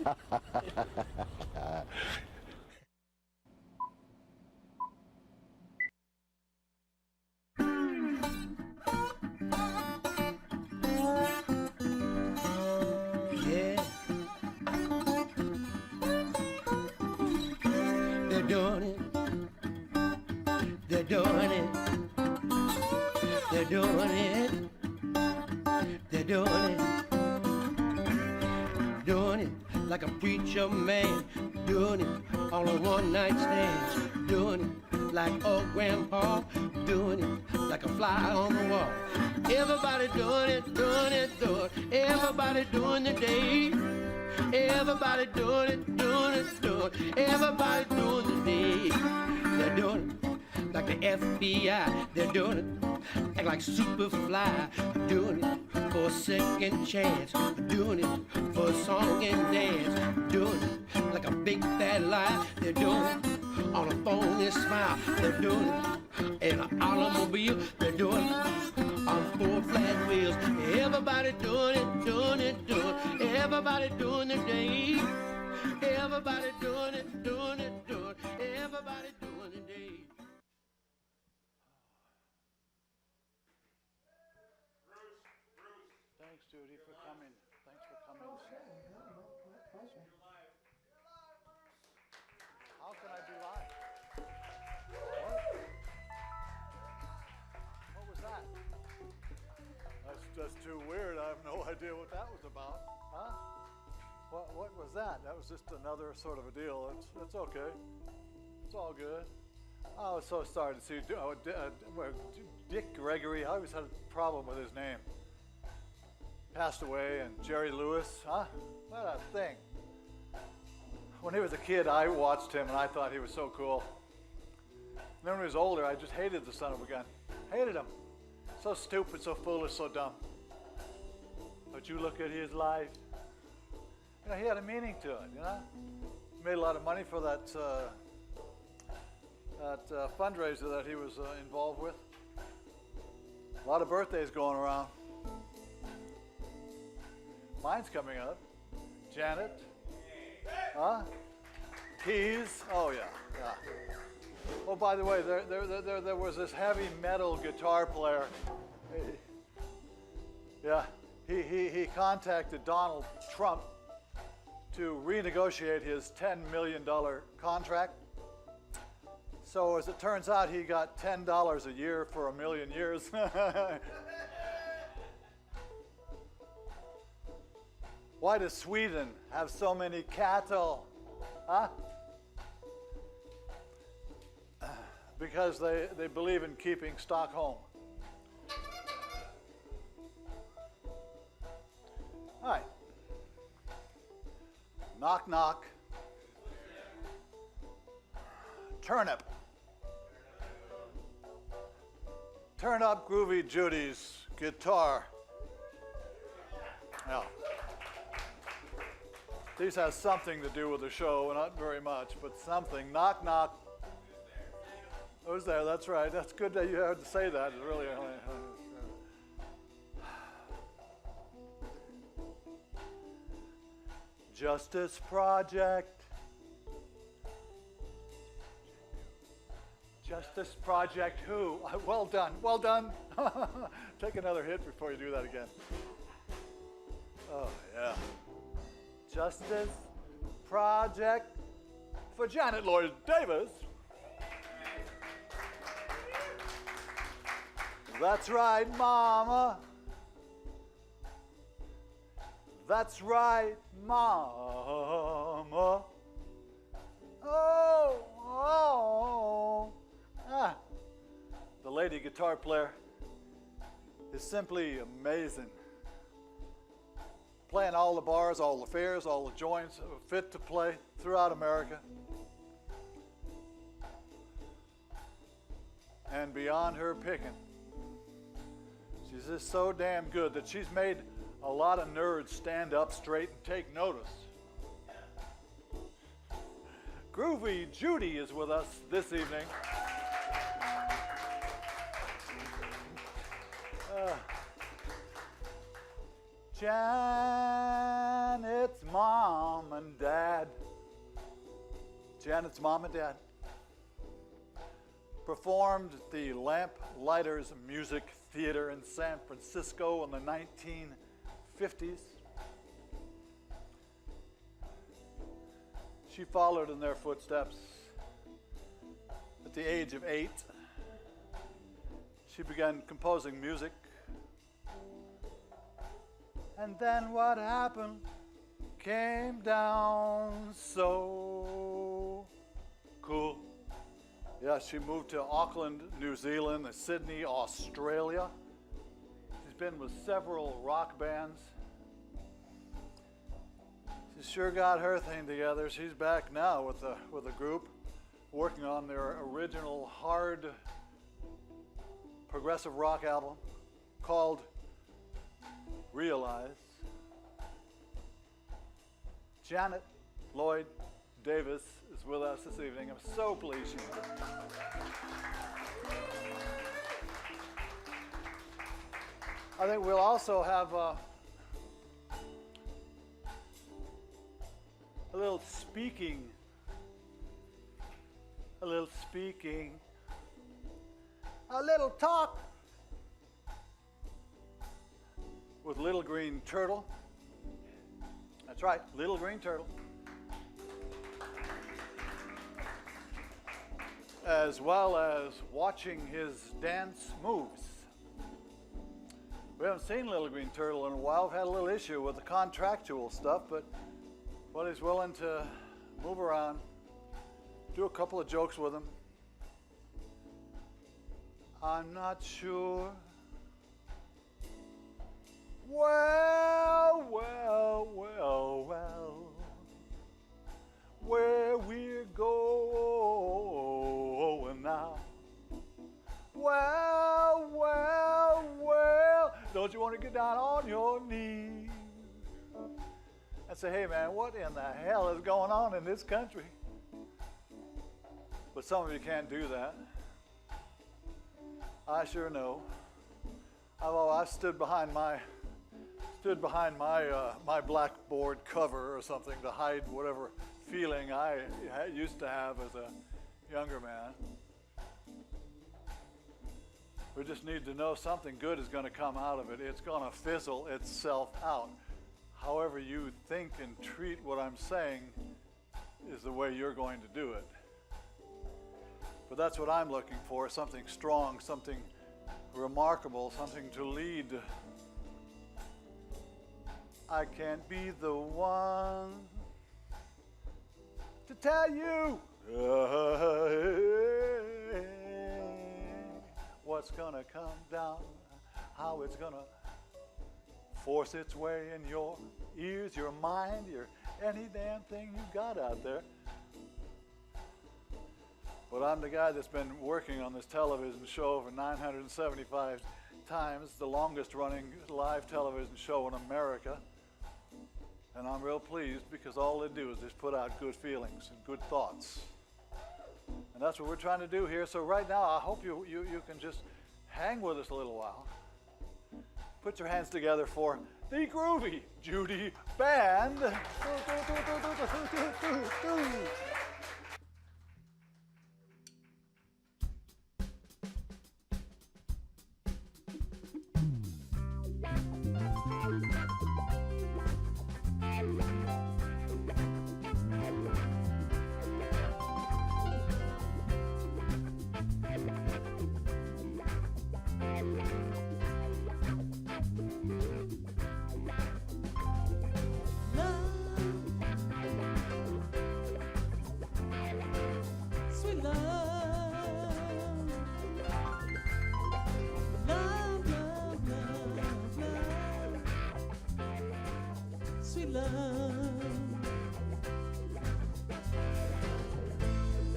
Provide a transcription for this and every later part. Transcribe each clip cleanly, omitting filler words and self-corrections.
Yeah, they're doing it. They're doing it. They're doing it. They're doing it. Doing it like a preacher man. Doing it on a one-night stand. Doing it like old grandpa. Doing it like a fly on the wall. Everybody doing it, doing it, doing it. Everybody doing the day. Everybody doing it, doing it, doing it. Everybody doing the day. They're doing it like the FBI. They're doing it act like Superfly. Doing it for a second chance. Doing it for a song and dance. Doing it like a big fat lie. They're doing it on a phony smile. They're doing it in an automobile. They're doing it on four flat wheels. Everybody doing it, doing it, doing it. Everybody doing the day. Everybody doing it, doing it, doing it. Everybody doing the day. Thanks, Judy, for coming. Thanks for coming. Oh, sure. No, my pleasure. How can I be live? What was that? That's just too weird. I have no idea what that was about. Huh? What was that? That was just another sort of a deal. It's okay. It's all good. I was so sorry to see Dick Gregory. I always had a problem with his name. Passed away, and Jerry Lewis, huh? What a thing. When he was a kid, I watched him and I thought he was so cool. And then when he was older, I just hated the son of a gun. Hated him. So stupid, so foolish, so dumb. But you look at his life, you know, he had a meaning to it, you know? He made a lot of money for that fundraiser that he was involved with. A lot of birthdays going around. Mine's coming up. Janet. Huh? Keys. Oh yeah, yeah. Oh, by the way, there was this heavy metal guitar player. He contacted Donald Trump to renegotiate his $10 million contract. So as it turns out, he got $10 a year for a million years. Why does Sweden have so many cattle? Huh? Because they believe in keeping Stockholm. All right. Knock, knock. Turnip. Turn up Groovy Judy's guitar. Yeah. These has something to do with the show, not very much, but something. Knock, knock. Who's there? That's right. That's good that you had to say that. It's really. Justice Project. Justice Project who? Well done. Well done. Take another hit before you do that again. Oh, yeah. Justice Project for Janet Lloyd Davis. That's right, Mama. That's right, Mama. Oh. Ah. The lady guitar player is simply amazing. Playing all the bars, all the fairs, all the joints, fit to play throughout America. And beyond her picking. She's just so damn good that she's made a lot of nerds stand up straight and take notice. Groovy Judy is with us this evening. Janet Janet's mom and dad. Janet's mom and dad performed at the Lamplighters Music Theater in San Francisco in the 1950s. She followed in their footsteps. At the age of 8, she began composing music. And then what happened came down so cool. Yeah, she moved to Auckland, New Zealand, and Sydney, Australia. She's been with several rock bands. She's sure got her thing together. She's back now with a group working on their original hard progressive rock album called Realize. Janet Lloyd Davis is with us this evening. I'm so pleased she's here. I think we'll also have a little speaking, a little talk with Little Green Turtle. That's right, Little Green Turtle. As well as watching his dance moves. We haven't seen Little Green Turtle in a while. We've had a little issue with the contractual stuff, but he's willing to move around, do a couple of jokes with him. I'm not sure. Well, where we're going now. Well, don't you want to get down on your knees and say, hey man, what in the hell is going on in this country? But some of you can't do that. I sure know. I stood behind my blackboard cover or something to hide whatever feeling I used to have as a younger man. We just need to know something good is going to come out of it. It's going to fizzle itself out. However you think and treat what I'm saying is the way you're going to do it. But that's what I'm looking for, something strong, something remarkable, something to lead. I can't be the one to tell you what's gonna come down, how it's gonna force its way in your ears, your mind, your any damn thing you got out there. But I'm the guy that's been working on this television show for 975 times, the longest running live television show in America. And I'm real pleased because all they do is just put out good feelings and good thoughts. And that's what we're trying to do here. So right now, I hope you can just hang with us a little while. Put your hands together for the Groovy Judy Band.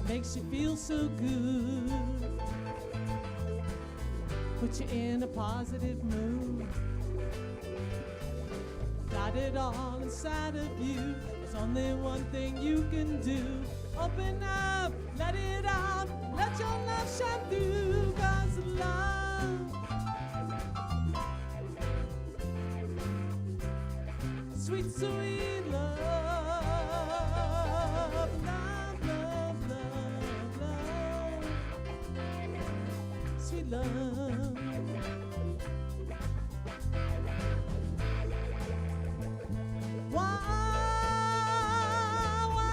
Makes you feel so good, put you in a positive mood. Got it all inside of you. There's only one thing you can do. Open up, let it out, let your love shine through. 'Cause love, sweet, sweet love, sweet love. Why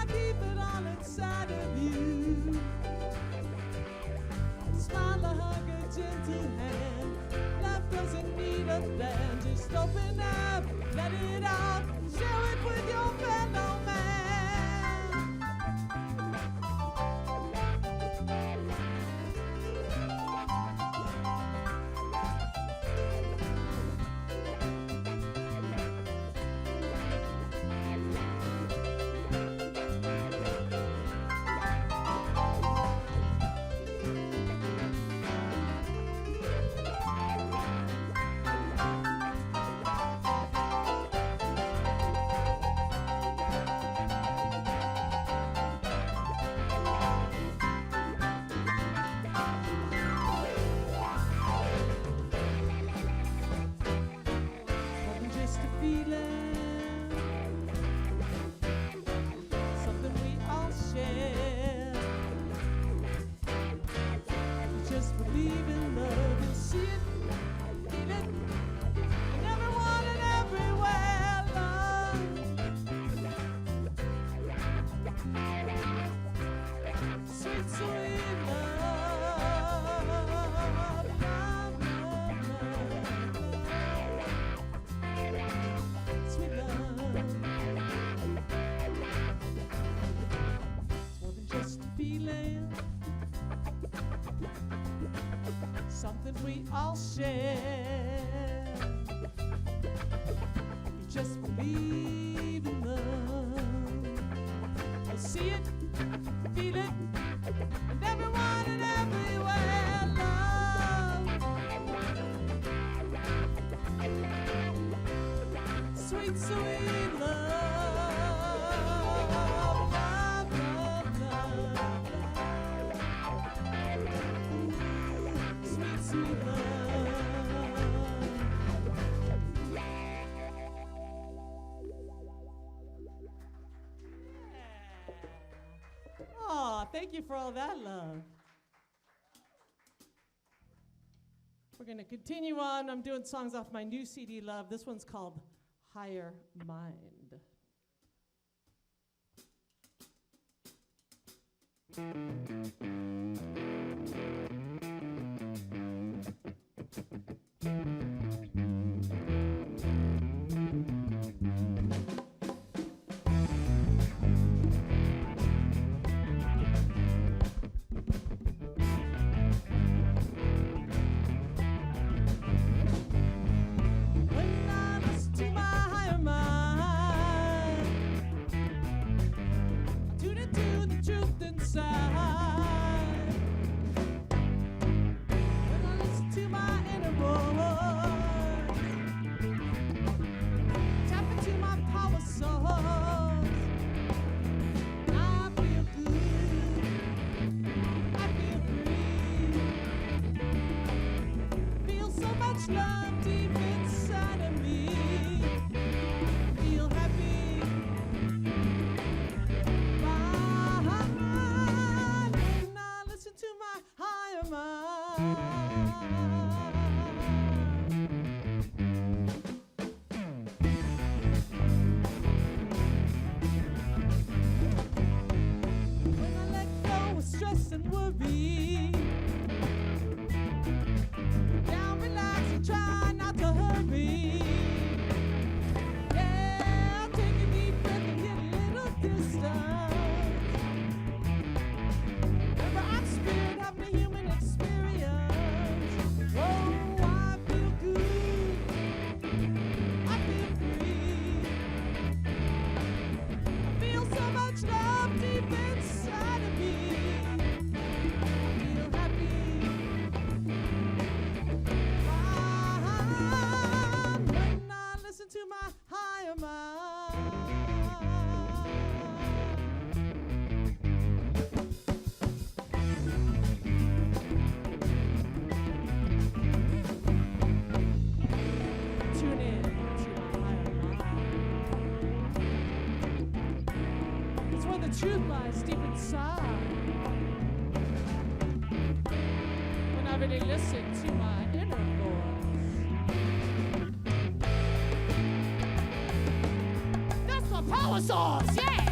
keep it all inside of you? Smile or hug a gentle hand. Love doesn't need a plan. Just open up, let it out, share it with your fellow man. Something we all share. You just believe in love. You see it, feel it, and everyone and everywhere. Love, sweet, sweet love. Oh, thank you for all that love. We're going to continue on. I'm doing songs off my new CD, Love. This one's called Higher Mind. Truth lies deep inside. When I Everybody listen to my inner voice. That's my power source, yeah!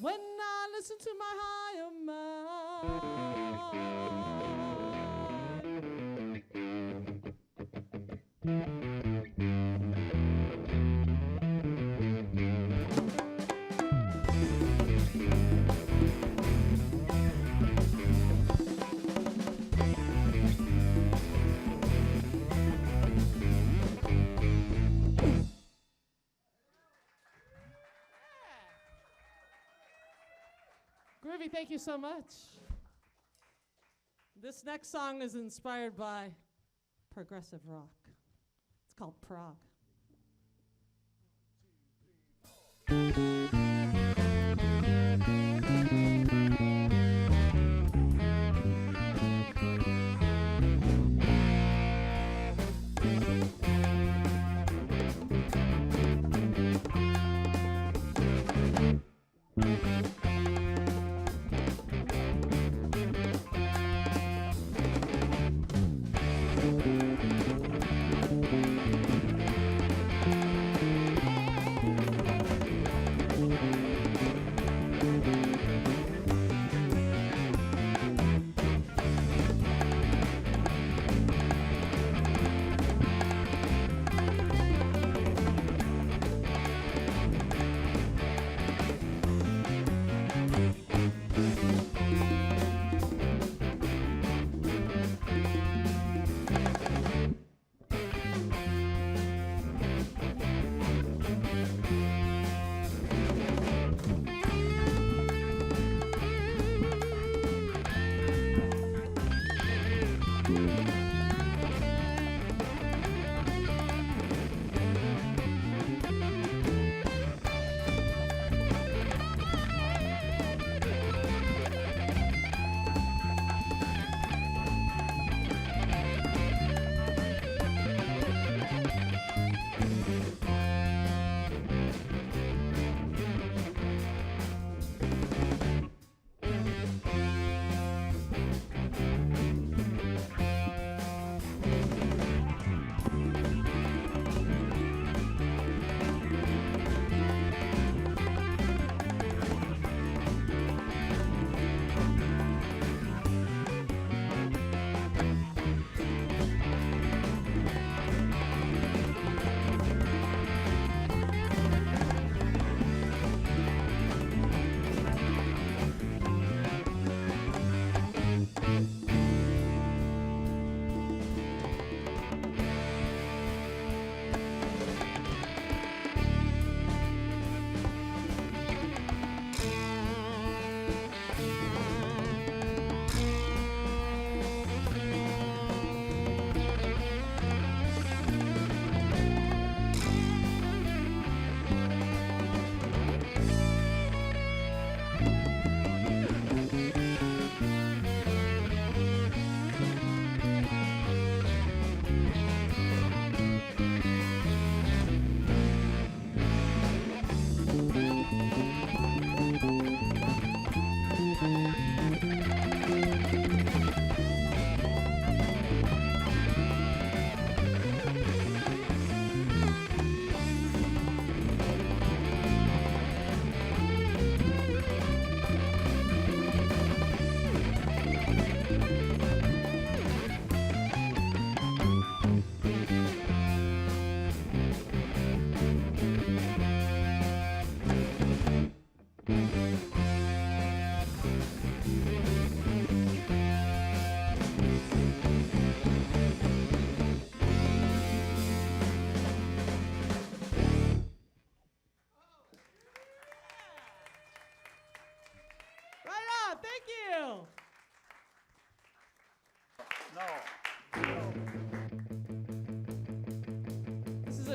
When I listen to my higher Groovy, thank you so much. This next song is inspired by progressive rock. It's called Prague.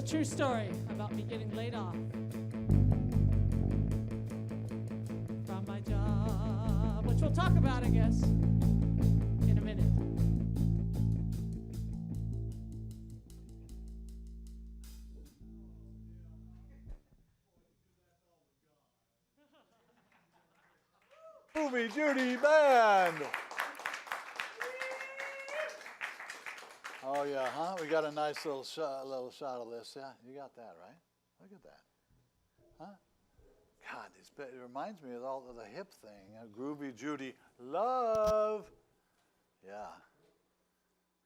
true story about me getting laid off from my job, which we'll talk about, I guess, in a minute. Groovy Judy Band. Oh yeah, huh? We got a nice little shot of this. Yeah, you got that right. Look at that, huh? God, it reminds me of all of the hip thing. Groovy Judy, love. Yeah.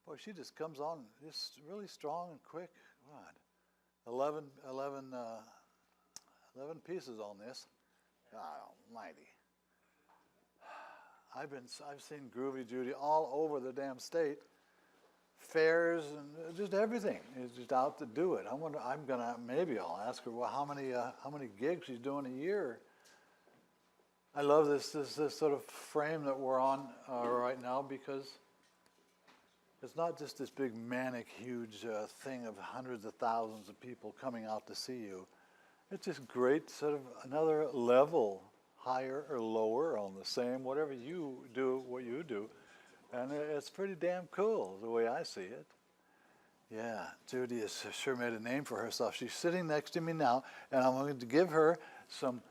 Boy, she just comes on just really strong and quick. God, 11 pieces on this. God almighty. I've seen Groovy Judy all over the damn state, fairs and just everything. It's just out to do it. Maybe I'll ask her, well, how many gigs she's doing a year. I love this sort of frame that we're on right now, because it's not just this big manic huge thing of hundreds of thousands of people coming out to see you. It's just great, sort of another level, higher or lower on the same, whatever you do, what you do. And it's pretty damn cool, the way I see it. Yeah, Judy has sure made a name for herself. She's sitting next to me now, and I'm going to give her some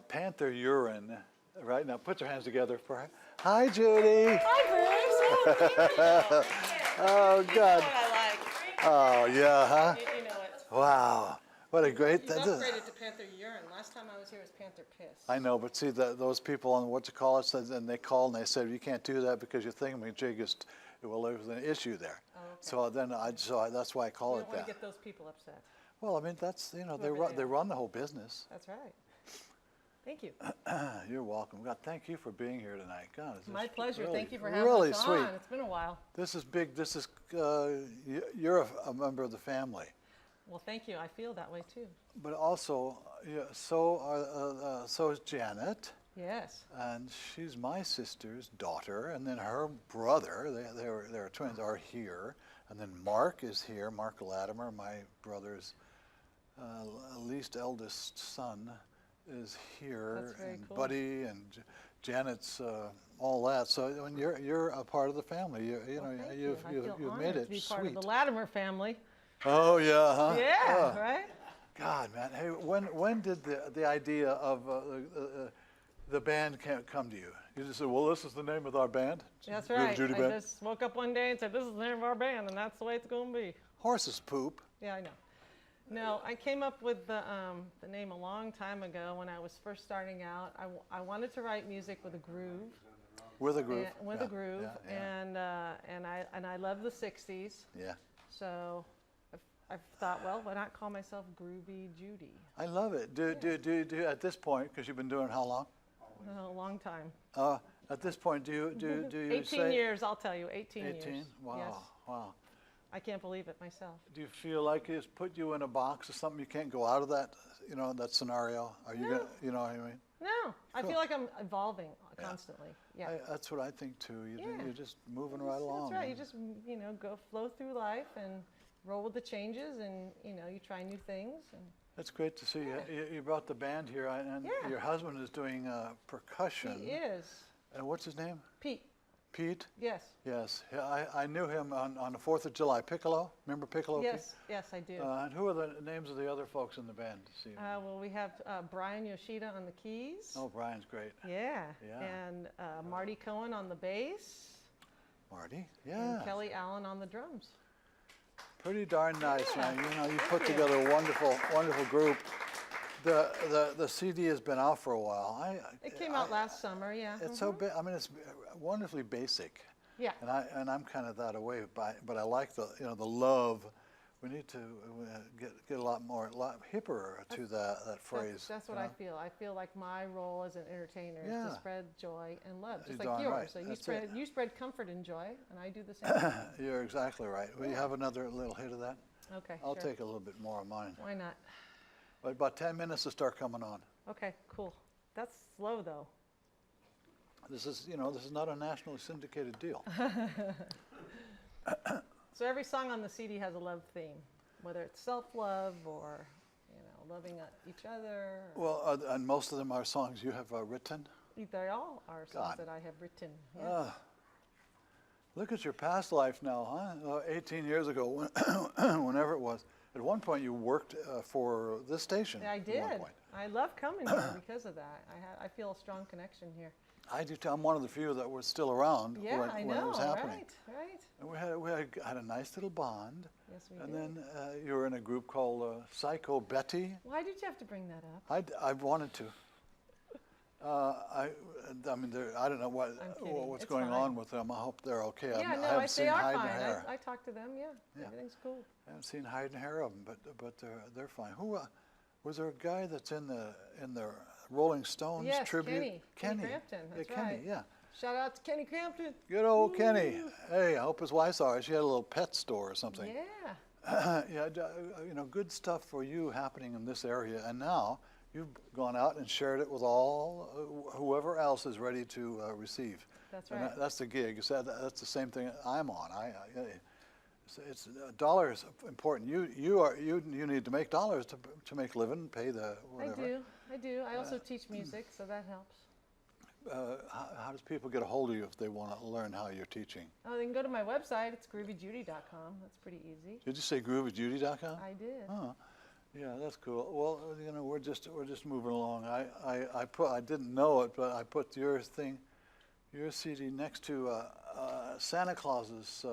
panther urine right now. Put your hands together for her. Hi, Judy. Hi, Bruce. Oh, God. What I like. Oh, yeah, huh? You know it. Wow. What a great... You've upgraded to Panther urine. Last time I was here was Panther piss. I know, but see, those people on and they called and they said, you can't do that because your thingamajig is, well, there was an issue there. Oh, okay. So that's why I call it that. You don't want to get those people upset. Well, I mean, that's, they run the whole business. That's right. Thank you. You're welcome. God, thank you for being here tonight. God, this My is pleasure. Really, thank you for having really us sweet. on. It's been a while. This is big. This is, you're a member of the family. Well, thank you. I feel that way too. But also, so is Janet. Yes. And she's my sister's daughter, and then her brother, they're twins, are here. And then Mark is here, Mark Latimer, my brother's least eldest son, is here. That's very and cool. Buddy and Janet's all that. So when you're a part of the family, you've made it to be sweet. part of the Latimer family. Oh yeah, huh? Yeah, right. God, man. Hey, when did the idea of the band come to you? You just said, well, this is the name of our band? That's Groovy right. Judy I Band? just woke up one day and said, this is the name of our band, and that's the way it's going to be. Horses poop. Yeah, I know. No, I came up with the name a long time ago when I was first starting out. I wanted to write music with a groove. With a groove. With a groove, yeah. and I love the '60s. Yeah. So I've thought, well, why not call myself Groovy Judy? I love it. Do at this point, because you've been doing it how long? A long time. At this point, do you 18 say years, I'll tell you. 18 years. 18? Wow. Yes. Wow. I can't believe it myself. Do you feel like it's put you in a box or something? You can't go out of that, that scenario? Are you No. gonna, you know what I mean? No, I Cool. feel like I'm evolving constantly. Yeah. That's what I think too. Yeah. You're just moving right along. That's right. You just go flow through life and roll with the changes, and you try new things. And That's great to see you. You brought the band here, and Yeah. your husband is doing percussion. he is And what's his name? Pete. Pete? Yes. Yes. I knew him on the 4th of July. Piccolo? Remember Piccolo? Yes. Yes, I do. And who are the names of the other folks in the band? See. Well, we have Brian Yoshida on the keys. Oh, Brian's great. Yeah. Yeah. And Marty Cohen on the bass. Marty? Yeah. And Kelly Allen on the drums. Pretty darn nice, Yeah. man. You Thank put you. together a wonderful group. The CD has been out for a while. It came out last summer, yeah. It's so it's wonderfully basic. Yeah. And I'm kind of that away, but I like the the love. We need to get a lot hipper to that phrase. That's what I feel. I feel like my role as an entertainer is Yeah. to spread joy and love, just You're like darn yours. right. So That's you spread comfort and joy, and I do the same thing. You're exactly right. Will you have another little hit of that? Okay. I'll sure. take a little bit more of mine. Why not? But about 10 minutes to start coming on. Okay, cool. That's slow though. This is not a nationally syndicated deal. So every song on the CD has a love theme. whether it's self-love or, loving each other. Well, and most of them are songs you have written? They all are songs God. that I have written. Yeah. Look at your past life now, huh? 18 years ago, whenever it was. At one point, you worked for this station. Yeah, I at one did. point. I love coming here because of that. I feel a strong connection here. I do too. I'm one of the few that was still around Yeah, when, I when it know, was happening. right. And we had a nice little bond. Yes, we And did. then you were in a group called Psycho Betty. Why did you have to bring that up? I wanted to. I mean, I don't know I'm kidding. what's It's going fine. on with them. I hope they're okay. Yeah, I no, haven't they seen are hide fine. and hair. I talked to them, yeah. Everything's cool. I haven't seen hide and hair of them, but they're fine. Who was there a guy that's in the Rolling Stones Yes, tribute? Kenny Crampton, that's yeah, Kenny, right. yeah. Shout out to Kenny Crampton. Good old Kenny. Hey, I hope his wife's all right. She had a little pet store or something. Yeah. Yeah, good stuff for you happening in this area. And now you've gone out and shared it with all whoever else is ready to receive. That's And right. that's the gig. That's the same thing I'm on. It's dollars important. You need to make dollars to make a living, and pay the whatever. I do. I also teach music, so that helps. How does people get a hold of you if they want to learn how you're teaching? Oh, they can go to my website. It's groovyjudy.com. That's pretty easy. Did you say groovyjudy.com? I did. Oh, yeah, that's cool. Well, we're just moving along. I didn't know it, but I put your CD next to Santa Claus's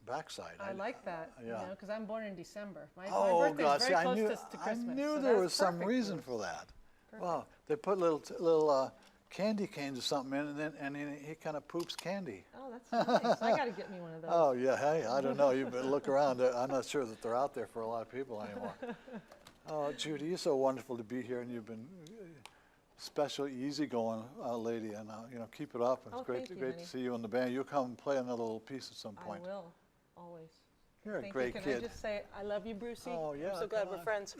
backside. I like that, yeah. because I'm born in December. My Oh birthday's God! very See, close I to Christmas. knew so there that's was some perfect reason you. for that. Perfect. Wow, they put little candy canes or something in, and then he kind of poops candy. Oh, that's nice. I got to get me one of those. Oh yeah, hey, I don't know. You better look around. I'm not sure that they're out there for a lot of people anymore. Oh, Judy, you're so wonderful to be here, and you've been special, easygoing lady, and keep it up. It's Oh, great, thank you, great honey. to see you in the band. You'll come and play another little piece at some point. I will, always. You're a Thank great you. kid. Can I just say I love you, Brucey? Oh, yeah, I'm so glad come we're on. friends.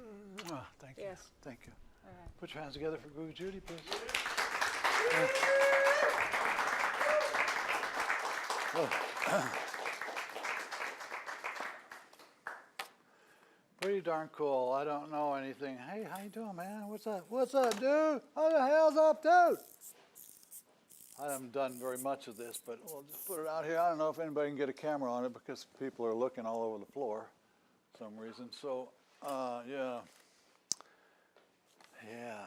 Thank you. Yes. Thank you. All right. Put your hands together for Groovy Judy, please. Pretty darn cool. I don't know anything. Hey, how you doing, man? What's up? What's up, dude? What the hell's up, dude? I haven't done very much of this, but we'll just put it out here. I don't know if anybody can get a camera on it because people are looking all over the floor for some reason. So, yeah. Yeah.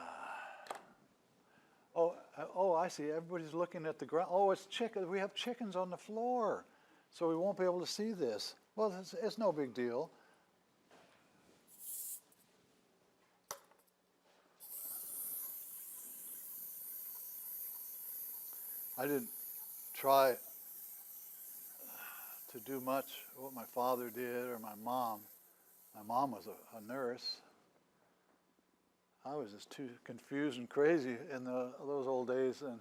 Oh, I see. Everybody's looking at the ground. Oh, it's chicken. We have chickens on the floor, so we won't be able to see this. Well, it's no big deal. I didn't try to do much what my father did or my mom. My mom was a nurse. I was just too confused and crazy in those old days and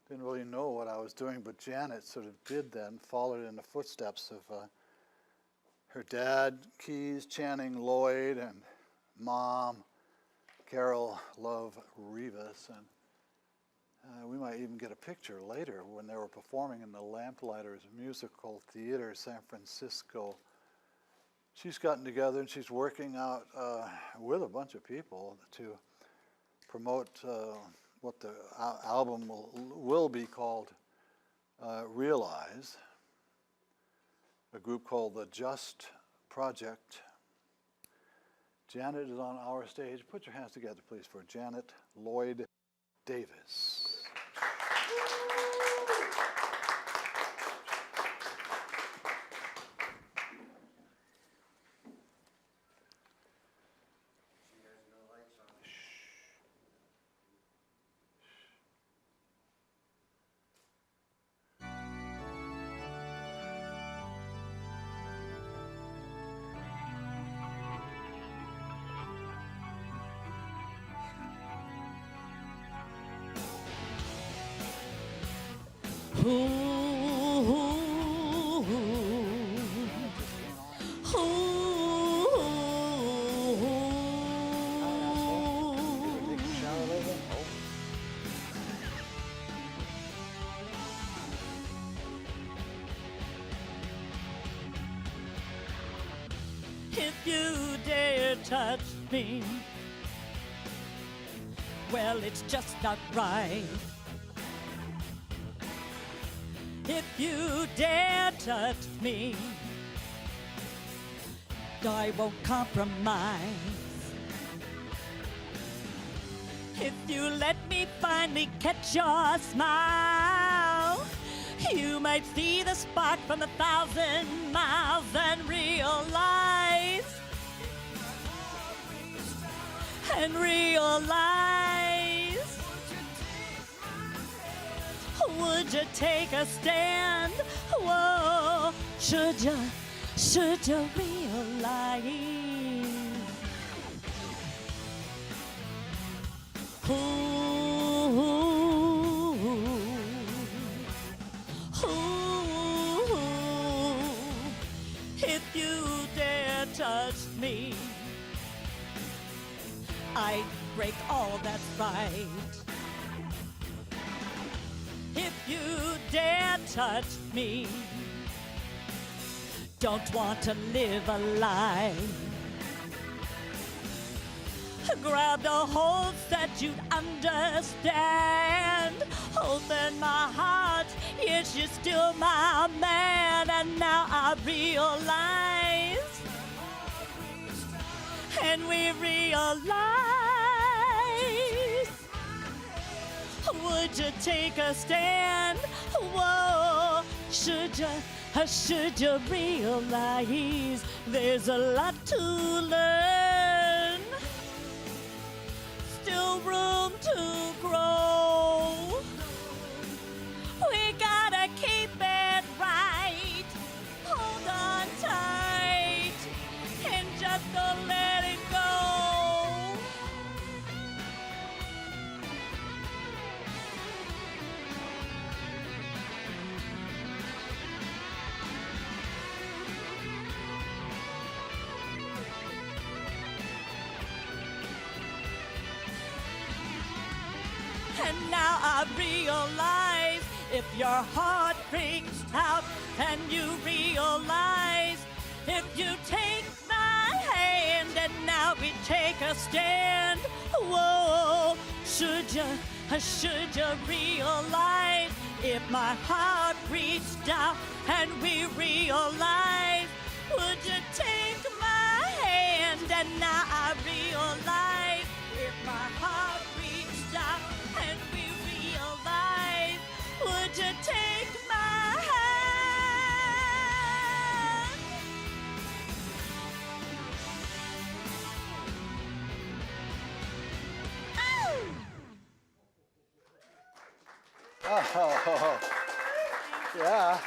didn't really know what I was doing, but Janet sort of did then, followed in the footsteps of her dad, Keys Channing Lloyd, and mom, Carol Love Rivas. And we might even get a picture later when they were performing in the Lamplighters Musical Theater, San Francisco. She's gotten together and she's working out with a bunch of people to promote what the album will be called Realize, a group called the Just Project. Janet is on our stage. Put your hands together, please, for Janet Lloyd Davis. If you dare touch me, well, it's just not right. If you dare touch me, I won't compromise. If you let me finally catch your smile, you might see the spark from 1,000 miles and realize, would you take a stand? Whoa, should you realize? Ooh, if you dare touch me, I'd break all that's right. If you dare touch me, don't want to live a lie. Grab the hold that you'd understand. Open my heart, yes, you're still my man. And now I realize, and we realize, would you take a stand? Whoa, should you realize there's a lot to learn, still room to grow. We gotta keep it right, hold on tight, and just don't let it go. And now I realize, if your heart freaks out, and you realize, if you take my hand and now we take a stand, whoa, should you realize, if my heart reached out and we realize, would you take my hand? And now I realize, if my heart reached out and we realize, would you take my hand? Oh, yeah,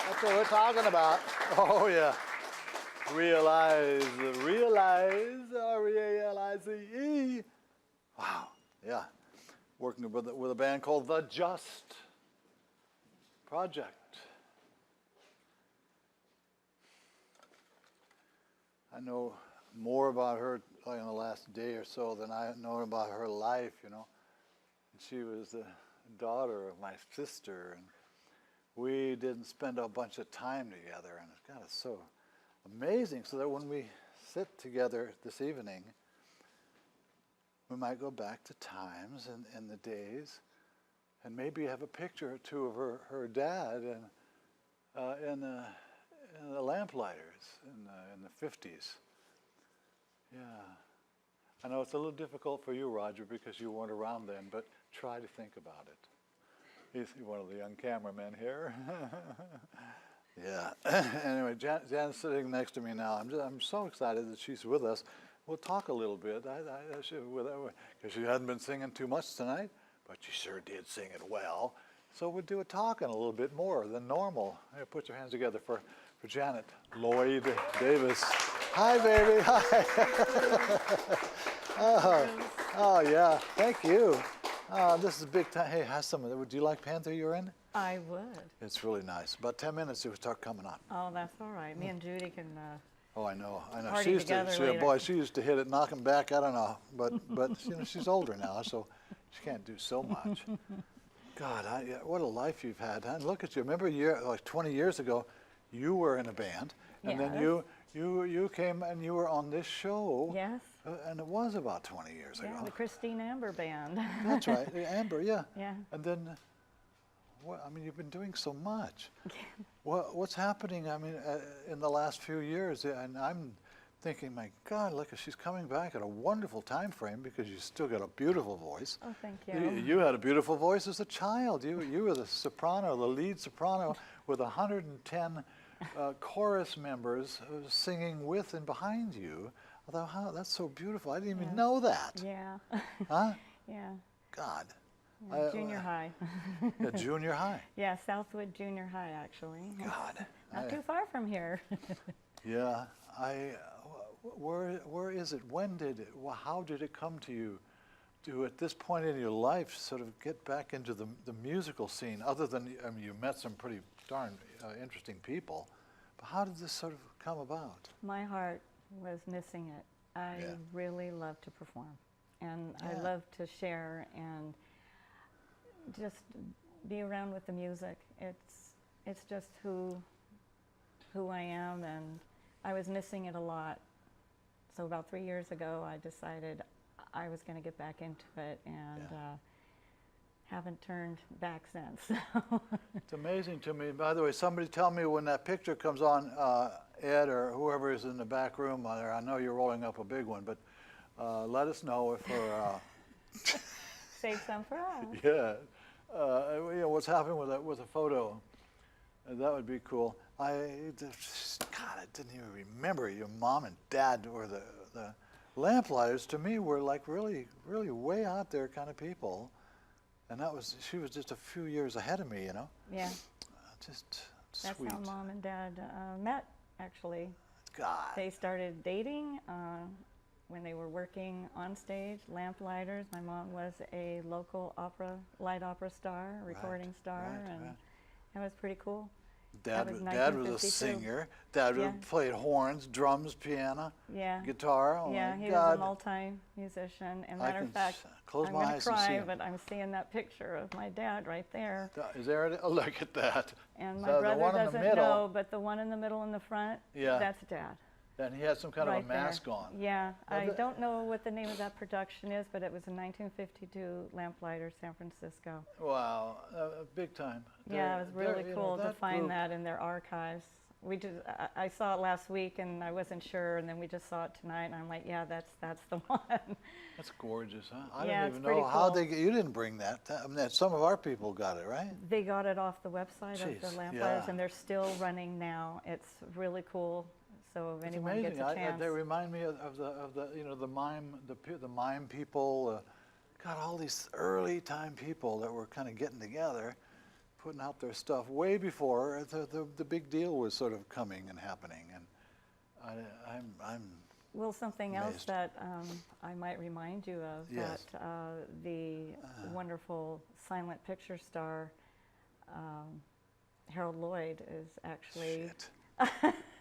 that's what we're talking about. Oh, yeah. Realize, R-E-A-L-I-Z-E. Wow, yeah. Working with a band called The Just Project. I know more about her like in the last day or so than I know about her life, you know. She was the daughter of my sister, and we didn't spend a bunch of time together, and God, it's so amazing. So that when we sit together this evening, we might go back to times and the days, and maybe have a picture or two of her dad in the Lamplighters in the 50s. Yeah. I know it's a little difficult for you, Roger, because you weren't around then, but try to think about it. He's one of the young cameramen here. Yeah. Anyway, Jan's sitting next to me now. I'm so excited that she's with us. We'll talk a little bit, because she hadn't been singing too much tonight, but she sure did sing it well. So we'll do a talking a little bit more than normal. Here, put your hands together for Janet Lloyd Davis. Hi, baby. Hi. Oh, yeah. Thank you. This is big time. Hey, have some of that. Would you like Panther Urine? I would. It's really nice. About 10 minutes, it will start coming on. Oh, that's all right. Me and Judy can. Oh, I know. Party She used to, together later. she used to hit it, knock him back. I don't know, but you know, she's older now, so she can't do so much. God, what a life you've had, huh? Look at you. Remember, like 20 years ago, you were in a band, and then Yes. You came and you were on this show. Yes. And it was about 20 years Yeah, ago. the Christine Amber Band. That's right, the Amber, yeah. Yeah. And then, I mean, you've been doing so much. What's happening, I mean, in the last few years? And I'm thinking, my God, look, she's coming back at a wonderful time frame because you still got a beautiful voice. Oh, thank you. You had a beautiful voice as a child. You were the soprano, the lead soprano with 110 chorus members singing with and behind you. Although, that's so beautiful. I didn't even know that. Yeah. Huh? Yeah. God. Yeah, junior high. Yeah, junior high. Yeah, Southwood Junior High, actually. God. Not too far from here. Yeah. Where is it? When did it? How did it come to you to, at this point in your life, sort of get back into the musical scene? Other than, I mean, you met some pretty darn interesting people. But how did this sort of come about? My heart was missing it. I Yeah. really love to perform, and I Yeah. love to share and just be around with the music. It's just who I am, and I was missing it a lot. So about 3 years ago, I decided I was going to get back into it, and haven't turned back since. It's amazing to me. By the way, somebody tell me when that picture comes on, Ed or whoever is in the back room there. I know you're rolling up a big one, but let us know if we're. Save some for us. Yeah, you know, what's happening with a photo? That would be cool. God, I didn't even remember your mom and dad or the Lamplighters. To me, were like really, really way out there kind of people, and she was just a few years ahead of me, you know. Yeah. Just That's sweet. how Mom and Dad met, actually. God. They started dating when they were working on stage, Lamplighters. My mom was a local light opera star, recording star, and it was pretty cool. Dad was was a 1952. singer. Dad Yeah. played horns, drums, piano, Yeah. guitar. Oh Yeah, my he God. was a multi-musician. And I matter of can fact, close I'm my going eyes to and see cry, him. but I'm seeing that picture of my dad right there. Is there? Oh, look at that. And my So the brother one in the doesn't middle- know, but the one in the middle in the front, Yeah. that's Dad. And he had some kind of Right a there. mask on. Yeah, Now I that- don't know what the name of that production is, but it was a 1952 Lamplighter, San Francisco. Wow, big time. Yeah, it was really you know, cool to that find group- that in their archives. I saw it last week and I wasn't sure, and then we just saw it tonight, and I'm like, yeah, that's the one. That's gorgeous, huh? I Yeah, don't it's even pretty know how cool. you didn't bring that. I mean, some of our people got it, right? They got it off the website of the Jeez, Lamplighters, yeah. and they're still running now. It's really cool. So if It's anyone amazing. gets a chance. They remind me of the you know, the mime people. God, all these early time people that were kind of getting together, putting out their stuff way before the big deal was sort of coming and happening. And I'm Well, something else amazed. that I might remind you of, Yes. that the wonderful silent picture star, Harold Lloyd, is actually shit.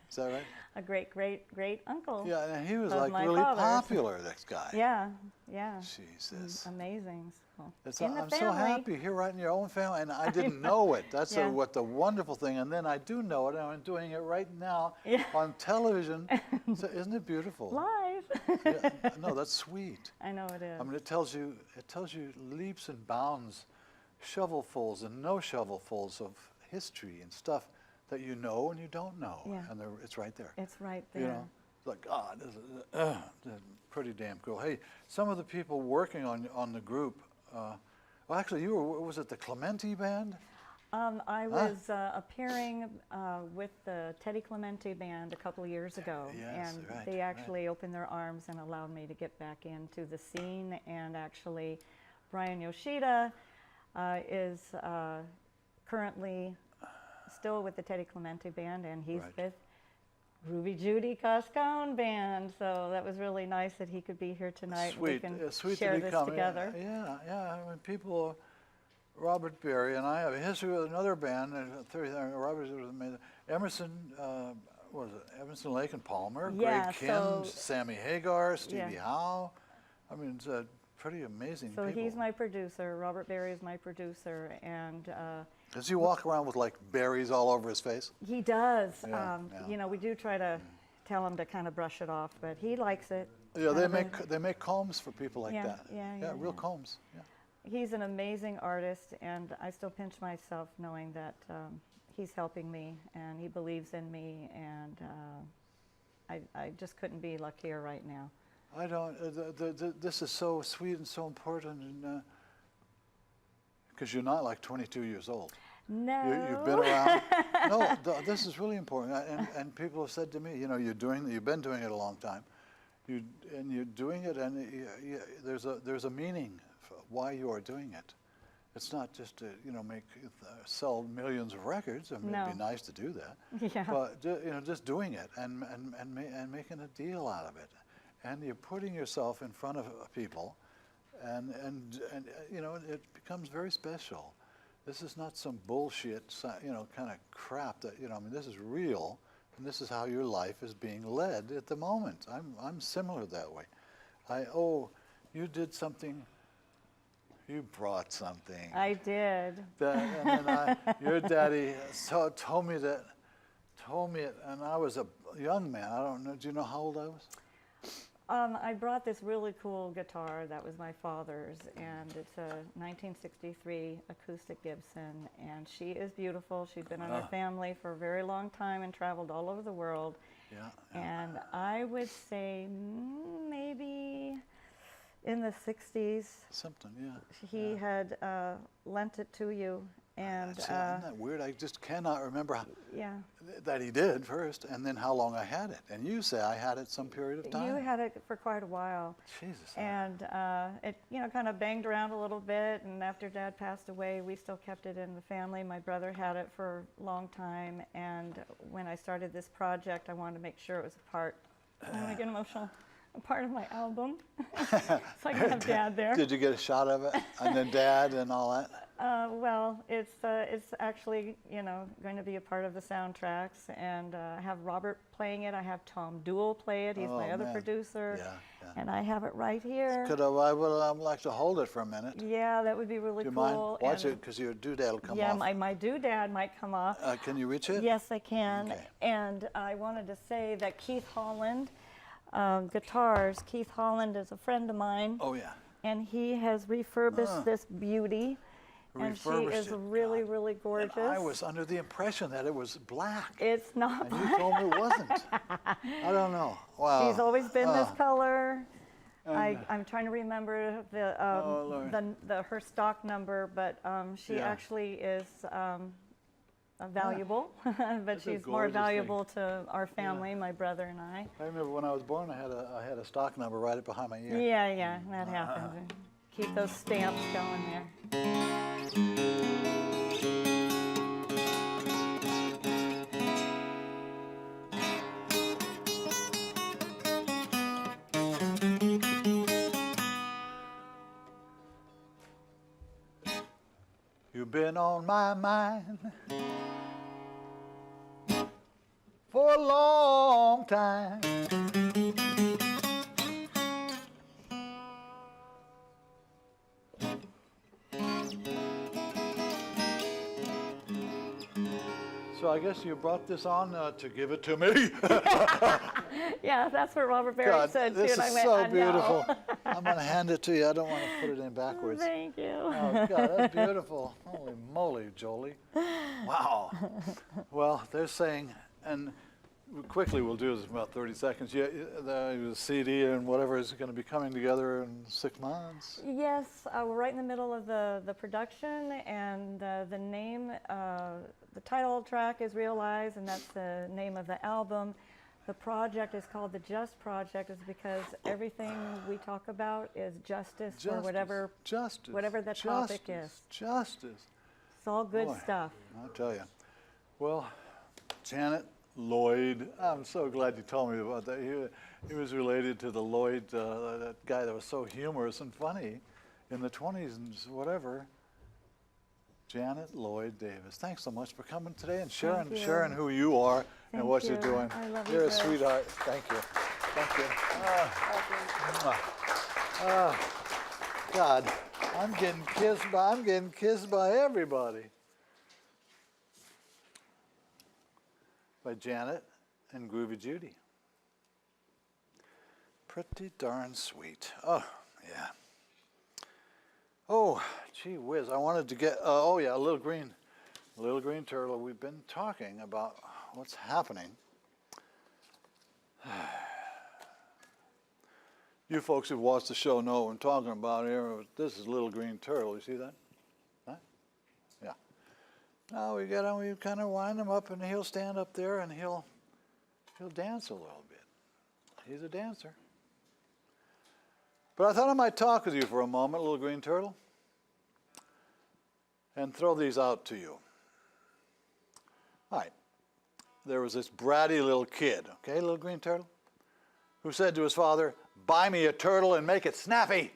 Is that right? a great uncle. Yeah, and he was Of like my really father's. popular. This guy. Yeah, yeah. Jesus. Amazing. So, It's, in the I'm so family. happy here right in your own family, and I didn't know it. That's Yeah. what the wonderful thing. And then I do know it, and I'm doing it right now Yeah. on television. So isn't it beautiful? Live. Yeah, no, that's sweet. I know it is. I mean, it tells you leaps and bounds, shovelfuls and no shovelfuls of history and stuff that you know and you don't know, Yeah. and it's right there. It's right there. You know, it's like, God, this is pretty damn cool. Hey, some of the people working on the group, well, actually, was it the Clementi Band? I was appearing with the Teddy Clementi Band a couple of years ago, Yes, and right, they actually opened their arms and allowed me to get back into the scene. And actually, Brian Yoshida is currently still with the Teddy Clementi Band, and he's Right. with Groovy Judy Coscone Band. So that was really nice that he could be here tonight. Sweet, and we can sweet share to be this coming. together. Yeah. I mean, people. Robert Berry and I have a history with another band. Robert was amazing. Emerson, what was it? Emerson, Lake and Palmer. Yeah, Greg Kim, so- Sammy Hagar, Stevie Yeah. Howe. I mean, it's pretty amazing So people. he's my producer. Robert Berry is my producer, and Does he walk around with like berries all over his face? he does. Yeah, yeah. You know, we do try to tell him to kind of brush it off, but he likes it. Yeah, they make combs for people like Yeah, that. yeah, real yeah. combs. Yeah. He's an amazing artist, and I still pinch myself knowing that he's helping me, and he believes in me, and I just couldn't be luckier right now. I don't. This is so sweet and so important, and because you're not like 22 years old. No. You've been around. No, this is really important, and people have said to me, you've been doing it a long time, and you're doing it, and there's a meaning for why you are doing it. It's not just to sell millions of records. I mean, No. it'd be nice to do that. Yeah. But just doing it and making a deal out of it, and you're putting yourself in front of people, and it becomes very special. This is not some bullshit, kind of crap that, this is real, and this is how your life is being led at the moment. I'm similar that way. You did something, you brought something. I did. And then your daddy told me it, and I was a young man. I don't know, do you know how old I was? I brought this really cool guitar that was my father's, and it's a 1963 acoustic Gibson, and she is beautiful. She's been in our family for a very long time and traveled all over the world. Yeah. And I would say maybe in the 60s, Something, yeah. he had lent it to you, and Isn't that weird? I just cannot remember yeah. that he did first, and then how long I had it. And you say I had it some period of time. You had it for quite a while. Jesus. And it, kind of banged around a little bit. And after Dad passed away, we still kept it in the family. My brother had it for a long time. And when I started this project, I wanted to make sure it was a part. I'm going to get emotional. A part of my album, so I can have Dad there. Did you get a shot of it, and then Dad and all that? Well, it's actually going to be a part of the soundtracks, and I have Robert playing it. I have Tom Duell play it. He's my other producer. Yeah. And I have it right here. I would like to hold it for a minute. Yeah, that would be really Do you cool. mind? Watch it, because your doodad will come off. Yeah, my doodad might come off. Can you reach it? Yes, I can. Okay. And I wanted to say that Keith Holland, guitars. Keith Holland is a friend of mine. Oh, yeah. And he has refurbished this beauty. And she is really, really gorgeous. And I was under the impression that it was black. It's not And black. you told me it wasn't. I don't know. Wow. She's always been this color. And- I'm trying to remember Lord. her stock number, but she Yeah. actually is valuable. But It's a she's more gorgeous thing. valuable to our family, my brother and I. I remember when I was born, I had a stock number right behind my ear. Yeah, that happens. Keep those stamps going there. You've been on my mind for a long time. So I guess you brought this on to give it to me. Yeah, that's what Robert Barry God, said too. this And I is went, so "I know." beautiful. I'm going to hand it to you. I don't want to put it in backwards. Thank you. Oh, God, that's beautiful. Holy moly, Jolie. Wow. Well, they're saying, and quickly we'll do this in about 30 seconds. Yeah, the CD and whatever is going to be coming together in 6 months. Yes, we're right in the middle of the production, and the name, the title track is Realize, and that's the name of the album. The project is called the Just Project, is because everything we talk about is justice for whatever the topic is. Justice. It's all good Boy, stuff. I'll tell you. Well, Janet, Lloyd, I'm so glad you told me about that. He was related to the Lloyd, that guy that was so humorous and funny in the 20s and whatever. Janet Lloyd Davis. Thanks so much for coming today and sharing who you are and what you're doing. I love you, You're a Chris. sweetheart. Thank you. Thank you. God, I'm getting kissed by everybody. By Janet and Groovy Judy. Pretty darn sweet. Oh, yeah. Oh, gee whiz. I wanted to get, oh yeah, little green turtle. We've been talking about what's happening. You folks who've watched the show know what I'm talking about here. This is little green turtle. You see that? Huh? Yeah. Now we kind of wind him up, and he'll stand up there and he'll dance a little bit. He's a dancer. But I thought I might talk with you for a moment, little green turtle, and throw these out to you. All right. There was this bratty little kid, okay, little green turtle, who said to his father, "Buy me a turtle and make it snappy."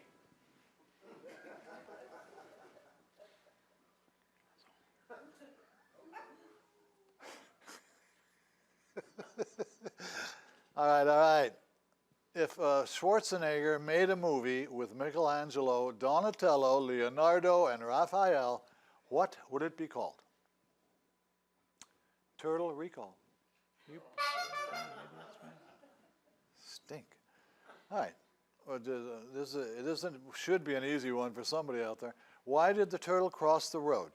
All right. If Schwarzenegger made a movie with Michelangelo, Donatello, Leonardo, and Raphael, what would it be called? Turtle Recall. Stink. All right. Well, this should be an easy one for somebody out there. Why did the turtle cross the road?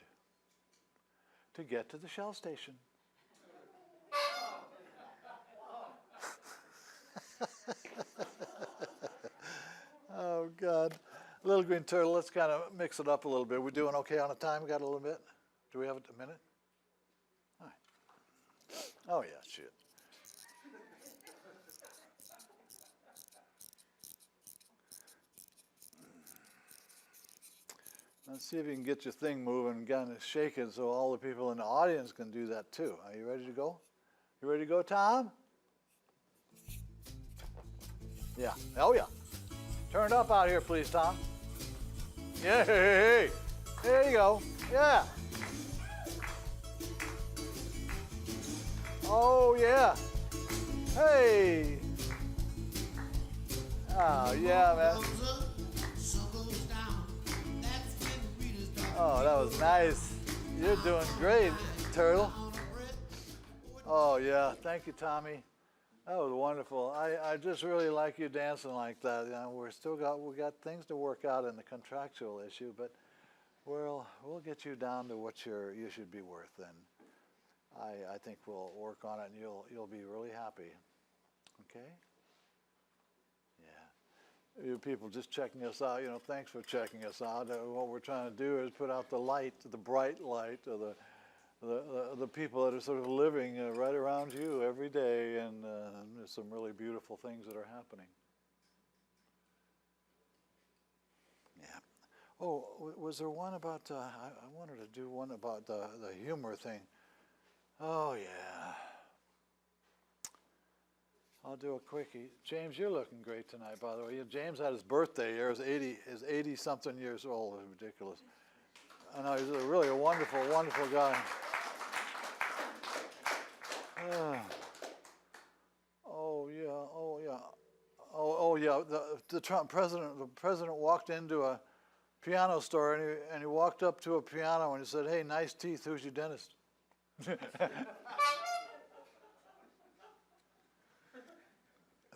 To get to the Shell station. Oh, God. Little green turtle, let's kind of mix it up a little bit. We doing okay on the time? We got a little bit? Do we have a minute? All right. Oh, yeah, shit. Let's see if you can get your thing moving and kind of shake it so all the people in the audience can do that too. Are you ready to go? You ready to go, Tom? Yeah. Oh, yeah. Turn it up out here, please, Tom. Yeah. Hey. There you go. Yeah. Oh, yeah. Hey. Oh, yeah, man. Oh, that was nice. You're doing great, Turtle. Oh, yeah. Thank you, Tommy. That was wonderful. I just really like you dancing like that. You know, we got things to work out in the contractual issue, but we'll get you down to what you should be worth, and I think we'll work on it, and you'll be really happy. Okay? Yeah. You people just checking us out, thanks for checking us out. What we're trying to do is put out the light, the bright light of the people that are sort of living right around you every day, and there's some really beautiful things that are happening. Yeah. Oh, was there one about, I wanted to do one about the humor thing. Oh, yeah. I'll do a quickie. James, you're looking great tonight, by the way. James had his birthday here. He's 80-something years old. It's ridiculous. I know, he's really a wonderful, wonderful guy. Oh yeah. The president walked into a piano store, and he walked up to a piano and he said, "Hey, nice teeth. Who's your dentist?"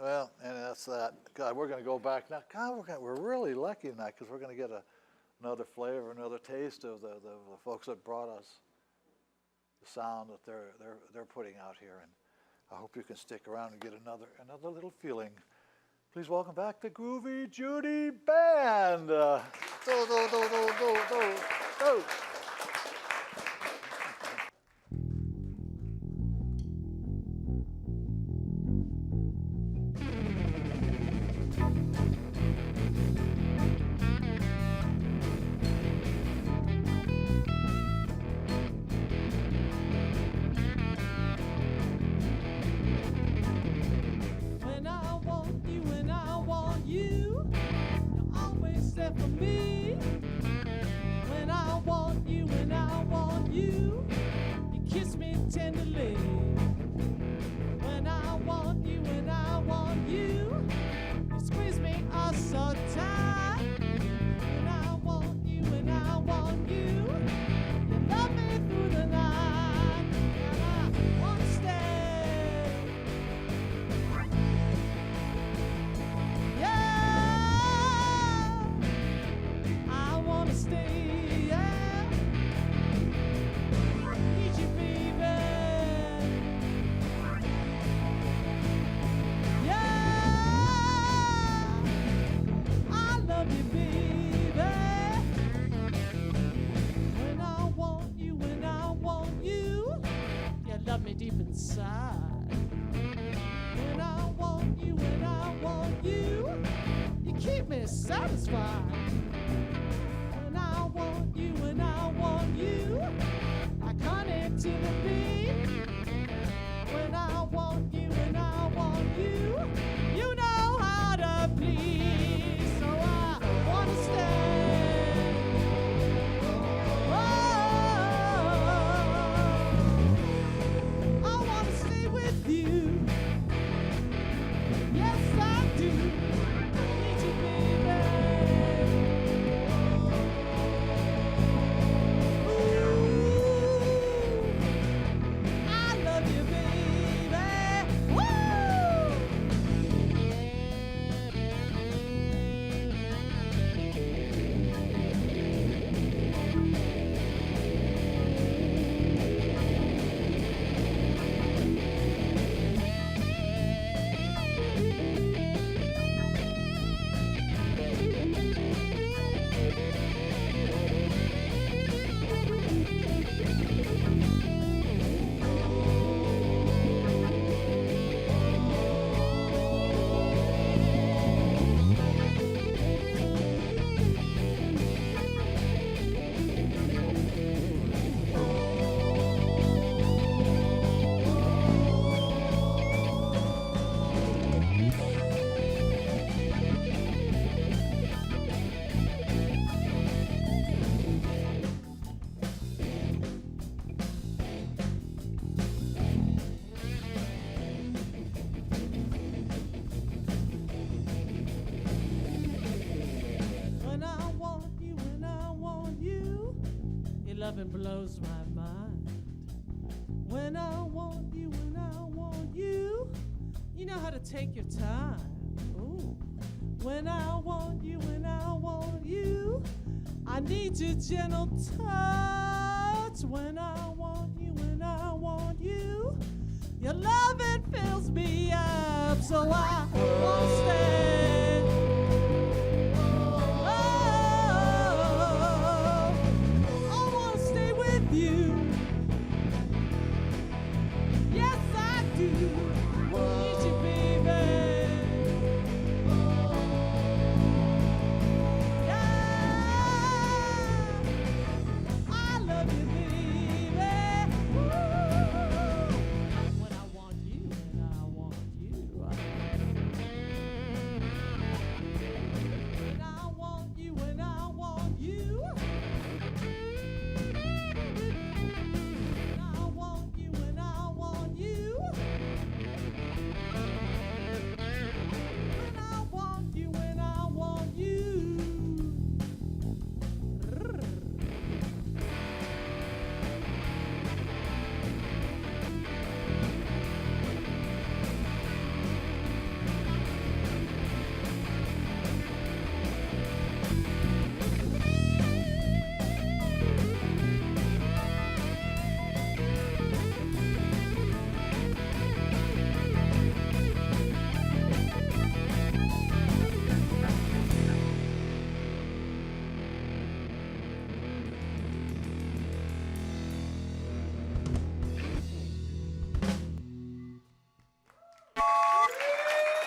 Well, and that's that. God, we're going to go back now. God, we're really lucky tonight because we're going to get another flavor, another taste of the folks that brought us the sound that they're putting out here, and I hope you can stick around and get another little feeling. Please welcome back the Groovy Judy Band. Do. stay. Yeah. Need you, baby. Yeah. I love you, baby. When I want you, when I want you, you love me deep inside. When I want you, when I want you, you keep me satisfied. When I want you, when I want you, like honey to the bee. When I want you, when I want you, you know how to please. So I wanna stay. Oh, I wanna stay with you. Yes, I do. Need you, baby. Ooh, I love you, baby. Woo! When I want you, when I want you, your loving blows my mind. When I want you, when I want you, you know how to take your time. Ooh. When I want you, when I want you, I need your gentle touch. When I want you, when I want you, your loving fills me up, so I won't stay. I wanna stay with you. Yes, I do. Need you, baby. Yeah, I love you, baby. Ooh. When I want you, when I want you. When I want you, when I want you. When I want you, when I want you. When I want you, when I want you.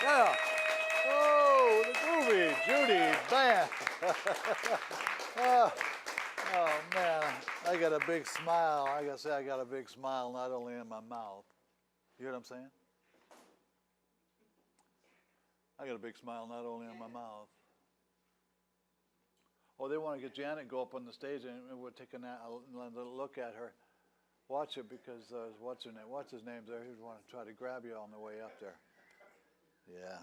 Yeah. Oh, the Groovy Judy band. Oh, man, I got a big smile. I gotta say, I got a big smile not only in my mouth. You hear what I'm saying? I got a big smile not only in my mouth. Oh, they want to get Janet to go up on the stage and we're taking a look at her. Watch it because what's his name's there. He'd want to try to grab you on the way up there. Yeah,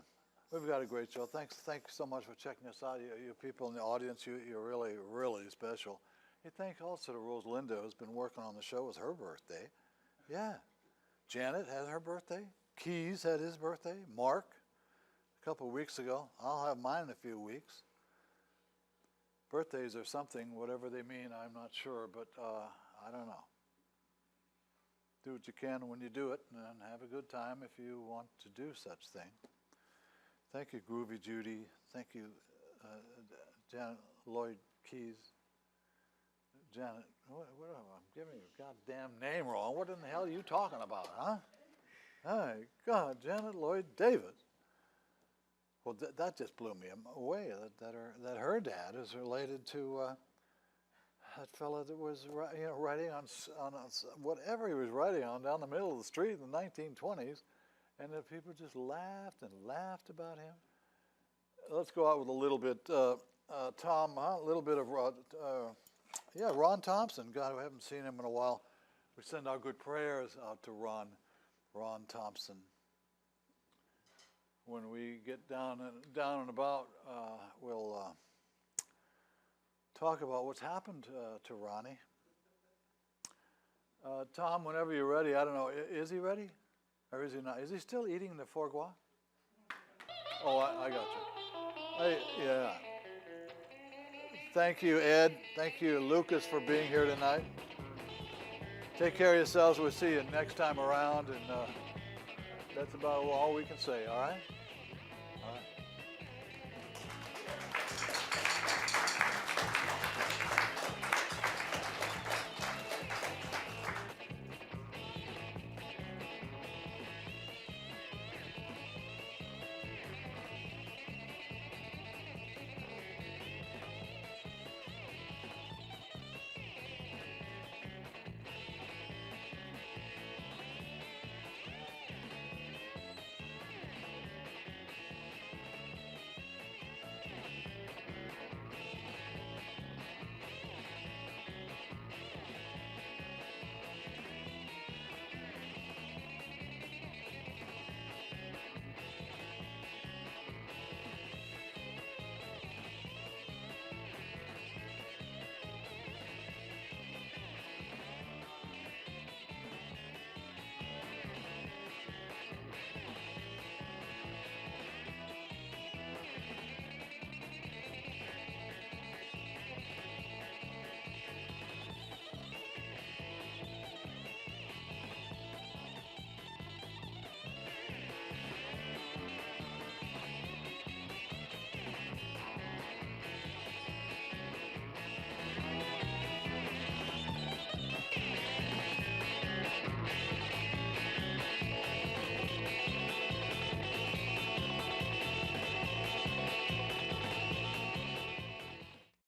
we've got a great show. Thanks so much for checking us out. You people in the audience, you're really, really special. Hey, thank also to Rosalinda, who's been working on the show. It was her birthday. Yeah. Janet had her birthday. Keys had his birthday. Mark, a couple of weeks ago. I'll have mine in a few weeks. birthdays or something, whatever they mean, I'm not sure, but I don't know. Do what you can when you do it, and have a good time if you want to do such thing. Thank you, Groovy Judy. Thank you, Janet Lloyd Keys. Janet, I'm giving your goddamn name wrong. What in the hell are you talking about, huh? My God, Janet Lloyd Davis. Well, that just blew me away. That her dad is related to that fella that was writing on whatever he was writing on down the middle of the street in the 1920s, and that people just laughed and laughed about him. Let's go out with a little bit, Tom, a little bit of Ron Thompson. God, we haven't seen him in a while. We send our good prayers out to Ron Thompson. When we get down and about, we'll talk about what's happened to Ronnie. Tom, whenever you're ready, I don't know, is he ready? Or is he not? Is he still eating the foie gras? Oh, I got you. Yeah. Thank you, Ed. Thank you, Lucas, for being here tonight. Take care of yourselves. We'll see you next time around, and that's about all we can say, all right?